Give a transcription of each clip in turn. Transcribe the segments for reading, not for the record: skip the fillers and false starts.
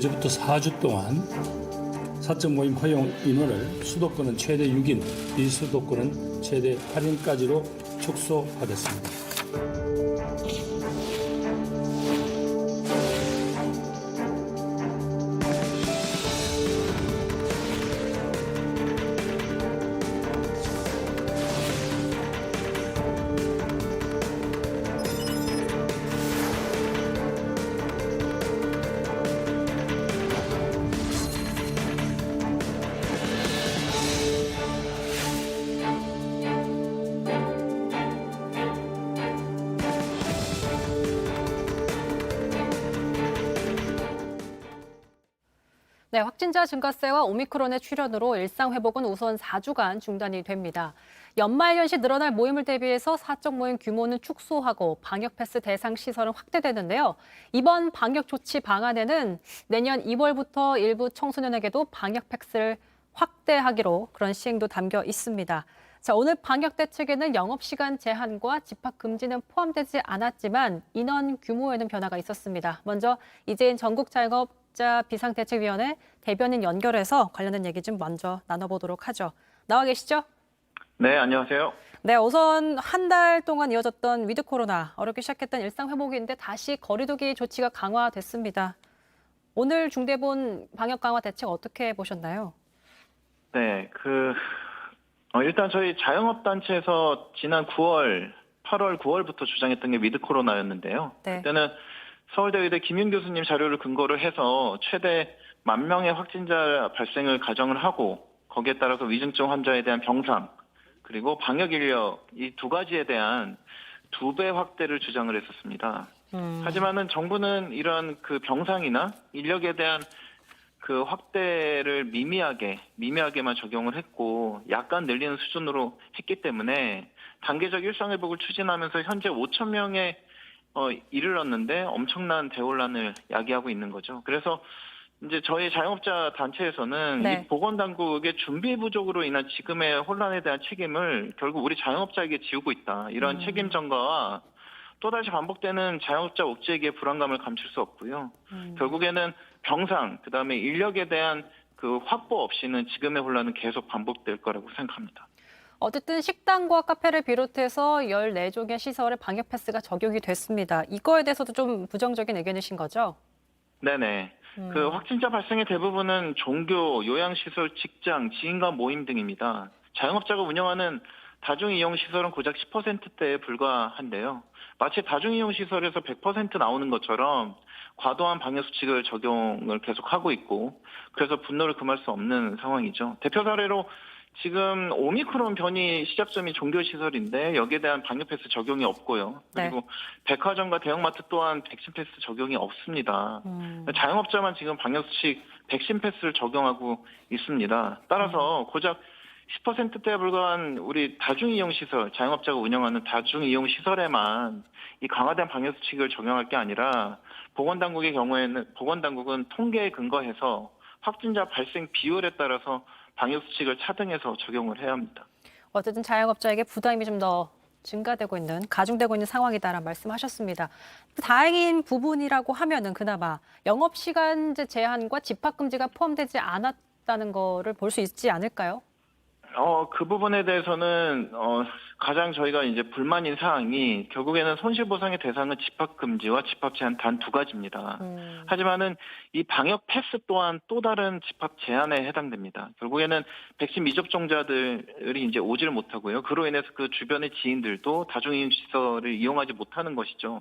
어제부터 4주 동안 사적 모임 허용 인원을 수도권은 최대 6인, 비수도권은 최대 8인까지로 축소하겠습니다. 네, 확진자 증가세와 오미크론의 출현으로 일상 회복은 우선 4주간 중단이 됩니다. 연말연시 늘어날 모임을 대비해서 사적 모임 규모는 축소하고 방역 패스 대상 시설은 확대되는데요. 이번 방역 조치 방안에는 내년 2월부터 일부 청소년에게도 방역 패스를 확대하기로 그런 시행도 담겨 있습니다. 자, 오늘 방역 대책에는 영업시간 제한과 집합 금지는 포함되지 않았지만 인원 규모에는 변화가 있었습니다. 먼저 이재인 전국자영업자 비상대책위원회 대변인 연결해서 관련된 얘기 좀 먼저 나눠보도록 하죠. 나와 계시죠? 네, 안녕하세요. 네, 우선 한 달 동안 이어졌던 위드 코로나, 어렵게 시작했던 일상 회복인데 다시 거리두기 조치가 강화됐습니다. 오늘 중대본 방역 강화 대책 어떻게 보셨나요? 네, 일단 저희 자영업단체에서 지난 8월, 9월부터 주장했던 게 위드 코로나였는데요. 네. 그때는 서울대 의대 김윤 교수님 자료를 근거로 해서 최대 10,000명의 확진자 발생을 가정을 하고 거기에 따라서 위중증 환자에 대한 병상 그리고 방역 인력 이 두 가지에 대한 2배 확대를 주장을 했었습니다. 하지만은 정부는 이런 그 병상이나 인력에 대한 그 확대를 미미하게만 적용을 했고 약간 늘리는 수준으로 했기 때문에 단계적 일상회복을 추진하면서 현재 5,000명에 이르렀는데 엄청난 대혼란을 야기하고 있는 거죠. 그래서 이제 저희 자영업자 단체에서는 네. 이 보건당국의 준비 부족으로 인한 지금의 혼란에 대한 책임을 결국 우리 자영업자에게 지우고 있다. 이런 책임 전가와 또다시 반복되는 자영업자 옥죄기의 불안감을 감출 수 없고요. 결국에는 병상, 그다음에 인력에 대한 그 확보 없이는 지금의 혼란은 계속 반복될 거라고 생각합니다. 어쨌든 식당과 카페를 비롯해서 14종의 시설에 방역 패스가 적용이 됐습니다. 이거에 대해서도 좀 부정적인 의견이신 거죠? 네네. 그 확진자 발생의 대부분은 종교, 요양시설, 직장, 지인과 모임 등입니다. 자영업자가 운영하는 다중이용시설은 고작 10%대에 불과한데요. 마치 다중이용시설에서 100% 나오는 것처럼 과도한 방역수칙을 적용을 계속하고 있고 그래서 분노를 금할 수 없는 상황이죠. 대표 사례로 지금 오미크론 변이 시작점이 종교시설인데 여기에 대한 방역 패스 적용이 없고요. 그리고 네. 백화점과 대형마트 또한 백신 패스 적용이 없습니다. 자영업자만 지금 방역수칙 백신 패스를 적용하고 있습니다. 따라서 고작 10%대에 불과한 우리 다중이용시설, 자영업자가 운영하는 다중이용시설에만 이 강화된 방역수칙을 적용할 게 아니라 보건당국은 통계에 근거해서 확진자 발생 비율에 따라서 방역수칙을 차등해서 적용을 해야 합니다. 어쨌든 자영업자에게 부담이 좀 더 증가되고 있는, 가중되고 있는 상황이다라는 말씀하셨습니다. 다행인 부분이라고 하면은 그나마 영업시간제 제한과 집합금지가 포함되지 않았다는 거를 볼 수 있지 않을까요? 그 부분에 대해서는 가장 저희가 이제 불만인 사항이 결국에는 손실보상의 대상은 집합금지와 집합제한 단 2가지입니다. 하지만은 이 방역 패스 또한 또 다른 집합 제한에 해당됩니다. 결국에는 백신 미접종자들이 이제 오지를 못하고요. 그로 인해서 그 주변의 지인들도 다중이용시설을 이용하지 못하는 것이죠.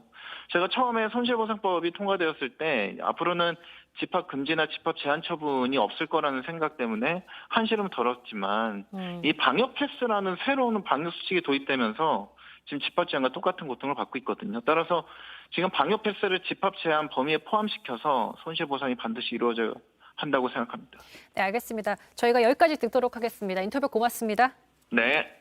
제가 처음에 손실보상법이 통과되었을 때 앞으로는 집합 금지나 집합 제한 처분이 없을 거라는 생각 때문에 한시름 덜었지만 이 방역 패스라는 새로운 방역 수칙이 도입되면서 지금 집합 제한과 똑같은 고통을 받고 있거든요. 따라서 지금 방역 패스를 집합 제한 범위에 포함시켜서 손실 보상이 반드시 이루어져야 한다고 생각합니다. 네, 알겠습니다. 저희가 여기까지 듣도록 하겠습니다. 인터뷰 고맙습니다. 네.